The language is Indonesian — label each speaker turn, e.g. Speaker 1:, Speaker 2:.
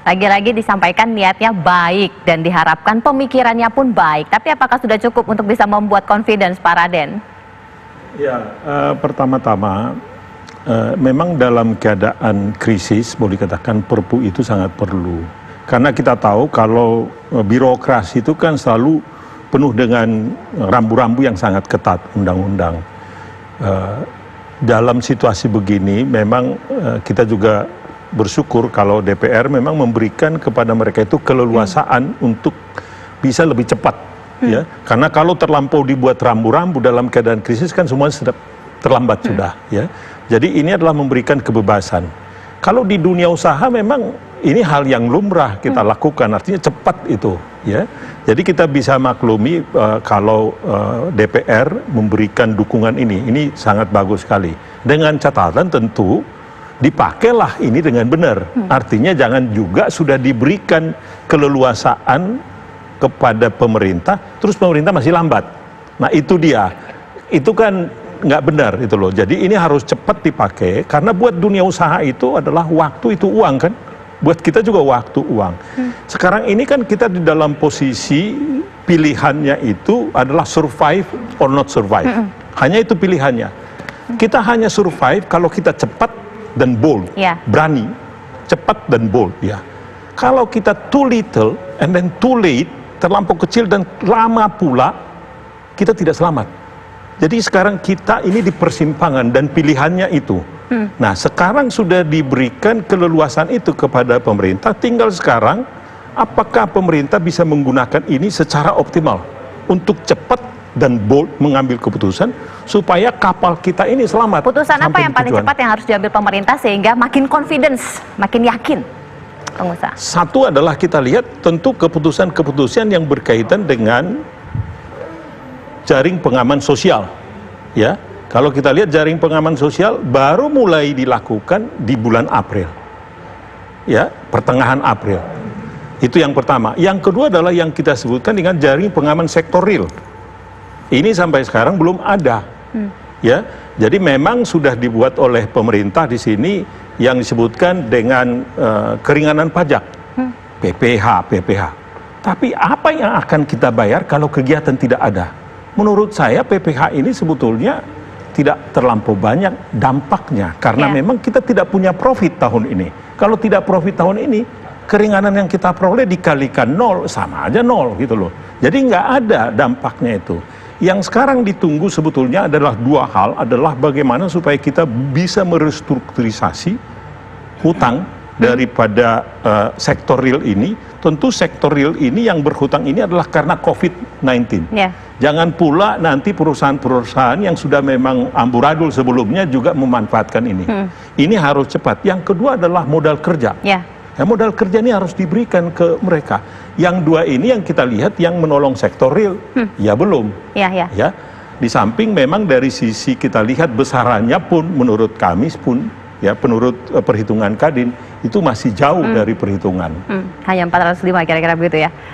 Speaker 1: Lagi-lagi disampaikan niatnya baik dan diharapkan pemikirannya pun baik. Tapi apakah sudah cukup untuk bisa membuat confidence Pak Raden?
Speaker 2: Ya, pertama-tama memang dalam keadaan krisis boleh dikatakan Perpu itu sangat perlu. Karena kita tahu kalau birokrasi itu kan selalu penuh dengan rambu-rambu yang sangat ketat, undang-undang. Dalam situasi begini memang kita juga bersyukur kalau DPR memang memberikan kepada mereka itu keleluasaan untuk bisa lebih cepat, ya. Karena kalau terlampau dibuat rambu-rambu dalam keadaan krisis kan semua sudah terlambat sudah, ya. Jadi ini adalah memberikan kebebasan. Kalau di dunia usaha memang ini hal yang lumrah kita lakukan, artinya cepat itu, ya. Jadi kita bisa maklumi kalau DPR memberikan dukungan ini sangat bagus sekali. Dengan catatan tentu dipakailah ini dengan benar. Artinya jangan juga sudah diberikan keleluasaan kepada pemerintah, terus pemerintah masih lambat. Nah itu dia, itu kan nggak benar itu loh. Jadi ini harus cepat dipakai, karena buat dunia usaha itu adalah waktu itu uang kan. Buat kita juga waktu uang. Sekarang ini kan kita di dalam posisi pilihannya itu adalah survive or not survive. Hanya itu pilihannya. Kita hanya survive kalau kita cepat dan bold, berani, cepat dan bold, ya. Kalau kita too little and then too late, terlampau kecil dan lama pula, kita tidak selamat. Jadi sekarang kita ini di persimpangan dan pilihannya itu. Nah sekarang sudah diberikan keleluasan itu kepada pemerintah, tinggal sekarang apakah pemerintah bisa menggunakan ini secara optimal untuk cepat dan bold mengambil keputusan supaya kapal kita ini selamat.
Speaker 1: Putusan apa yang paling cepat yang harus diambil pemerintah sehingga makin confidence, makin yakin, pengusaha?
Speaker 2: Satu adalah kita lihat tentu keputusan-keputusan yang berkaitan dengan jaring pengaman sosial, ya. Kalau kita lihat jaring pengaman sosial baru mulai dilakukan di bulan April, ya, pertengahan April. Itu yang pertama. Yang kedua adalah yang kita sebutkan dengan jaring pengaman sektor real. Ini sampai sekarang belum ada, ya. Jadi memang sudah dibuat oleh pemerintah di sini yang disebutkan dengan keringanan pajak, PPH. Tapi apa yang akan kita bayar kalau kegiatan tidak ada? Menurut saya PPH ini sebetulnya tidak terlampau banyak dampaknya, karena memang kita tidak punya profit tahun ini. Kalau tidak profit tahun ini, keringanan yang kita peroleh dikalikan 0, sama aja 0 gitu loh. Jadi nggak ada dampaknya itu. Yang sekarang ditunggu sebetulnya adalah dua hal, adalah bagaimana supaya kita bisa merestrukturisasi hutang daripada sektor real ini. Tentu sektor real ini yang berhutang ini adalah karena COVID-19. Jangan pula nanti perusahaan-perusahaan yang sudah memang amburadul sebelumnya juga memanfaatkan ini. Ini harus cepat. Yang kedua adalah modal kerja. Ya, modal kerja ini harus diberikan ke mereka. Yang dua ini yang kita lihat yang menolong sektor real, ya belum. Ya, di samping memang dari sisi kita lihat besarannya pun menurut kami pun, ya, menurut perhitungan Kadin itu masih jauh dari perhitungan.
Speaker 1: Hanya 405 kira-kira begitu ya.